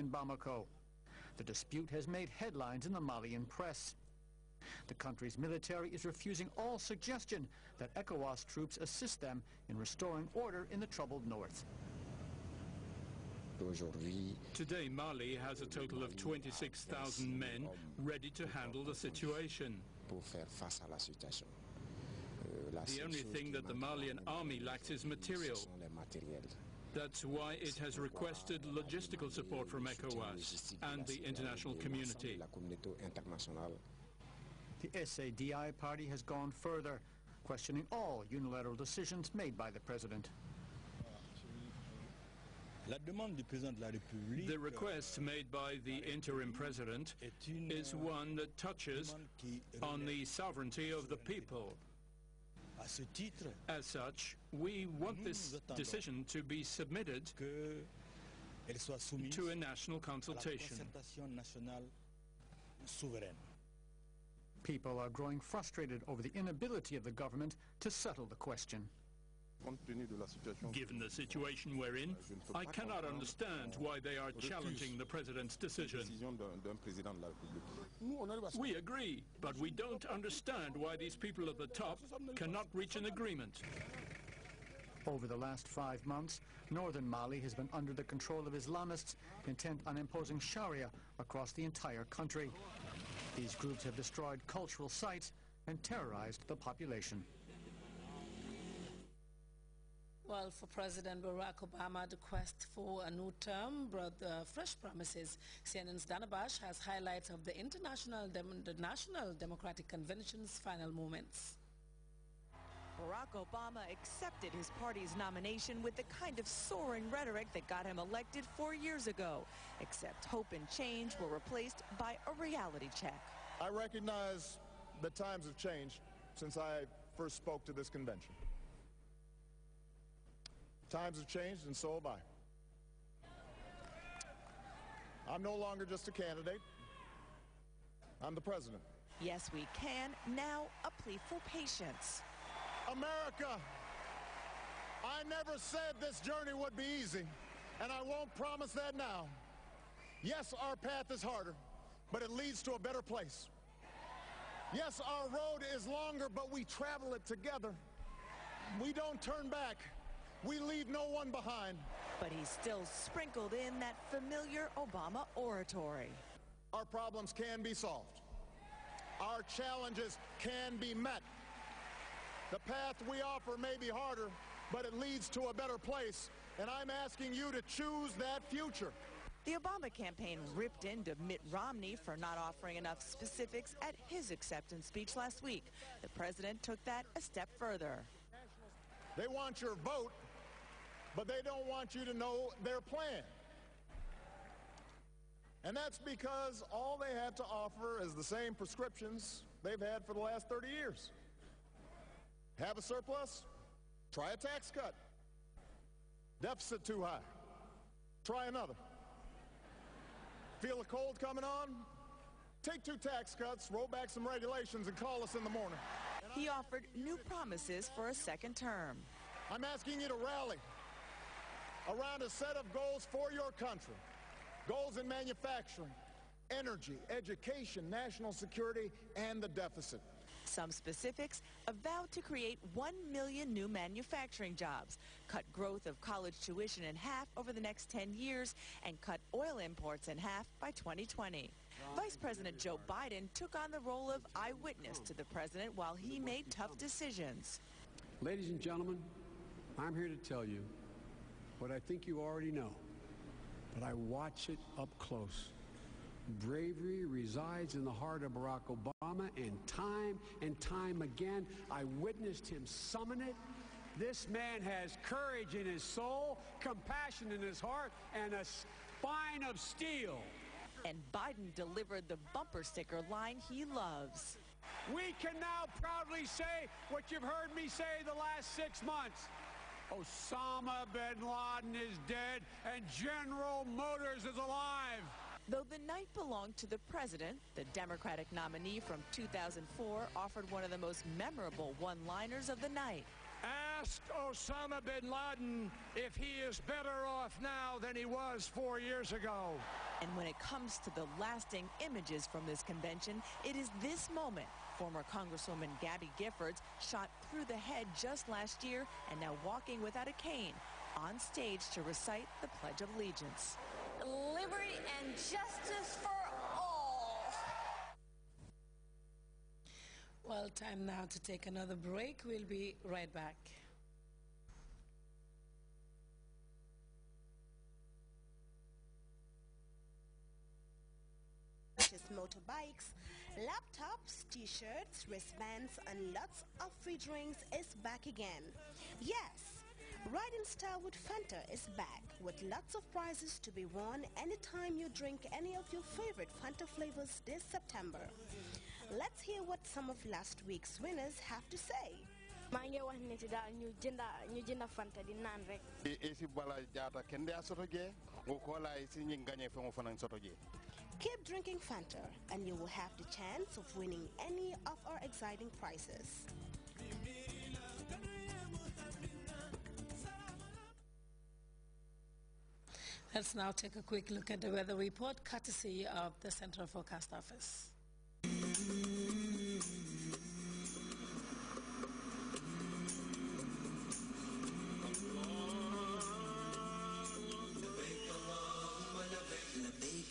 in Bamako. The dispute has made headlines in the Malian press. The country's military is refusing all suggestion that ECOWAS troops assist them in restoring order in the troubled north. Today, Mali has a total of 26,000 men ready to handle the situation. The only thing that the Malian army lacks is material. That's why it has requested logistical support from ECOWAS and the international community. The SADI party has gone further, questioning all unilateral decisions made by the president. The request made by the interim president is one that touches on the sovereignty of the people. As such, we want this decision to be submitted to a national consultation. People are growing frustrated over the inability of the government to settle the question. Given the situation we're in, I cannot understand why they are challenging the president's decision. We agree, but we don't understand why these people at the top cannot reach an agreement. Over the last 5 months, northern Mali has been under the control of Islamists intent on imposing Sharia across the entire country. These groups have destroyed cultural sites and terrorized the population. Well, for President Barack Obama, the quest for a new term brought fresh promises. CNN's Dana Bash has highlights of the the National Democratic Convention's final moments. Barack Obama accepted his party's nomination with the kind of soaring rhetoric that got him elected 4 years ago, except hope and change were replaced by a reality check. I recognize that times have changed since I first spoke to this convention. Times have changed, and so have I. I'm no longer just a candidate. I'm the president. Yes, we can. Now, a plea for patience. America, I never said this journey would be easy, and I won't promise that now. Yes, our path is harder, but it leads to a better place. Yes, our road is longer, but we travel it together. We don't turn back. We leave no one behind. But he's still sprinkled in that familiar Obama oratory. Our problems can be solved. Our challenges can be met. The path we offer may be harder, but it leads to a better place, and I'm asking you to choose that future. The Obama campaign ripped into Mitt Romney for not offering enough specifics at his acceptance speech last week. The president took that a step further. They want your vote, but they don't want you to know their plan. And that's because all they have to offer is the same prescriptions they've had for the last 30 years. Have a surplus? Try a tax cut. Deficit too high? Try another. Feel a cold coming on? Take 2 tax cuts, roll back some regulations, and call us in the morning. He offered new promises for a second term. I'm asking you to rally around a set of goals for your country. Goals in manufacturing, energy, education, national security, and the deficit. Some specifics: a vow to create 1 million new manufacturing jobs, cut growth of college tuition in half over the next 10 years, and cut oil imports in half by 2020. Vice President Joe Biden took on the role of eyewitness to the president while he made tough decisions. Ladies and gentlemen, I'm here to tell you what I think you already know, but I watch it up close. Bravery resides in the heart of Barack Obama, and time again, I witnessed him summon it. This man has courage in his soul, compassion in his heart, and a spine of steel. And Biden delivered the bumper sticker line he loves. We can now proudly say what you've heard me say the last 6 months. Osama bin Laden is dead, and General Motors is alive. Though the night belonged to the president, the Democratic nominee from 2004 offered one of the most memorable one-liners of the night. Ask Osama bin Laden if he is better off now than he was 4 years ago. And when it comes to the lasting images from this convention, it is this moment. Former Congresswoman Gabby Giffords shot through the head just last year and now walking without a cane on stage to recite the Pledge of Allegiance. Liberty and justice for all. Well, time now to take another break. We'll be right back. Motorbikes, laptops, t-shirts, wristbands, and lots of free drinks is back again. Yes, Ride in Style with Fanta is back with lots of prizes to be won anytime you drink any of your favorite Fanta flavors this September. Let's hear what some of last week's winners have to say. Fanta di nan rek. Esi bala jata kende asoto je, o kola isi nyinganye fengo fanan soto je. Keep drinking Fanta and you will have the chance of winning any of our exciting prizes. Let's now take a quick look at the weather report courtesy of the Central Forecast Office.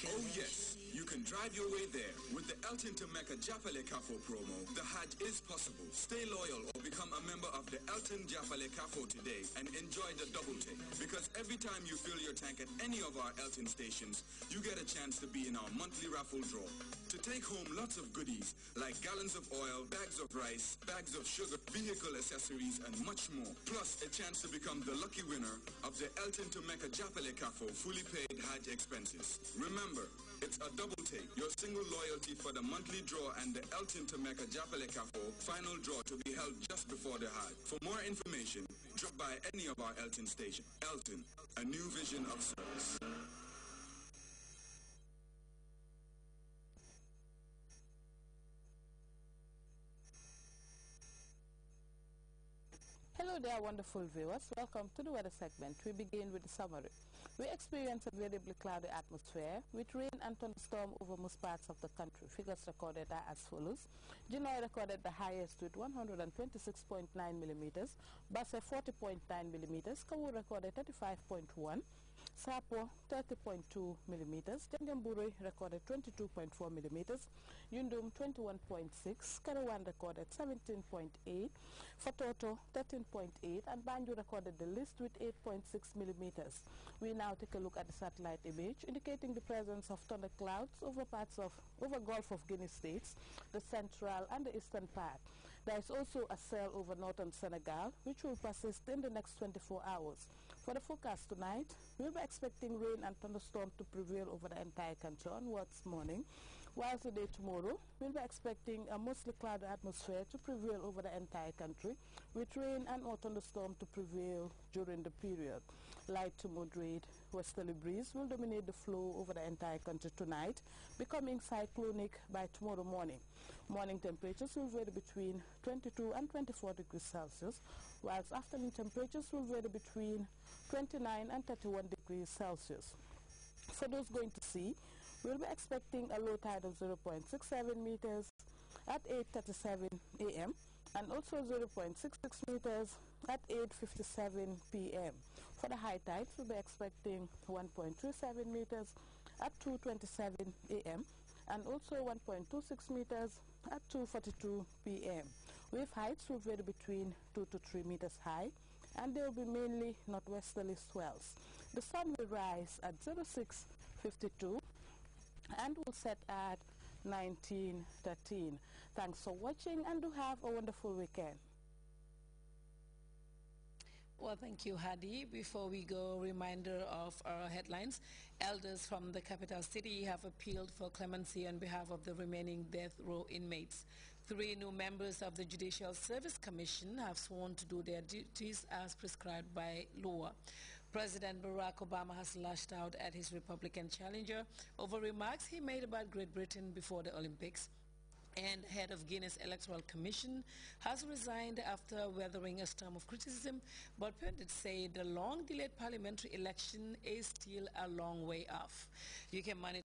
Oh yes, you can drive your way there with the Elton to Mecca Jafale Kafo promo. The Hajj is possible. Stay loyal or become a member of the Elton Jafale Kafo today and enjoy the double take. Because every time you fill your tank at any of our Elton stations, you get a chance to be in our monthly raffle draw. To take home lots of goodies like gallons of oil, bags of rice, bags of sugar, vehicle accessories, and much more. Plus a chance to become the lucky winner of the Elton to Mecca Jafale Kafo fully paid Hajj expenses. Remember, it's a double take. Your single loyalty for the monthly draw and the Elton to Mecca Jafale Kafo final draw to be held just before the Hajj. For more information, drop by any of our Elton stations. Elton, a new vision of service. Hello there, wonderful viewers. Welcome to the weather segment. We begin with the summary. We experience a variably cloudy atmosphere with rain and thunderstorm over most parts of the country. Figures recorded are as follows. Genoa recorded the highest with 126.9 millimeters, Basse 40.9 millimeters, Kawu recorded 35.1, Sapo 30.2 millimeters, Janjamburi recorded 22.4 millimeters, Yundum 21.6, Karawan recorded 17.8, Fatoto 13.8, and Banju recorded the least with 8.6 millimeters. We now take a look at the satellite image indicating the presence of thunderclouds over Gulf of Guinea states, the central and the eastern part. There is also a cell over northern Senegal which will persist in the next 24 hours. For the forecast tonight, we'll be expecting rain and thunderstorms to prevail over the entire country onwards morning, whilst the day tomorrow, we'll be expecting a mostly cloudy atmosphere to prevail over the entire country, with rain and or thunderstorm to prevail during the period. Light to moderate westerly breeze will dominate the flow over the entire country tonight, becoming cyclonic by tomorrow morning. Morning temperatures will vary between 22 and 24 degrees Celsius, whilst afternoon temperatures will vary between 29 and 31 degrees Celsius. For those going to sea, we'll be expecting a low tide of 0.67 meters at 8:37 a.m. and also 0.66 meters at 8:57 p.m. For the high tides, we'll be expecting 1.27 meters at 2:27 a.m. and also 1.26 meters at 2:42 p.m. Wave heights will vary between 2 to 3 meters high, and there will be mainly northwesterly swells. The sun will rise at 06:52 and will set at 19:13. Thanks for watching and do have a wonderful weekend. Well, thank you, Hadi. Before we go, reminder of our headlines. Elders from the capital city have appealed for clemency on behalf of the remaining death row inmates. 3 new members of the Judicial Service Commission have sworn to do their duties as prescribed by law. President Barack Obama has lashed out at his Republican challenger over remarks he made about Great Britain before the Olympics. And head of Guinea's Electoral Commission has resigned after weathering a storm of criticism, but pundits say the long-delayed parliamentary election is still a long way off. You can monitor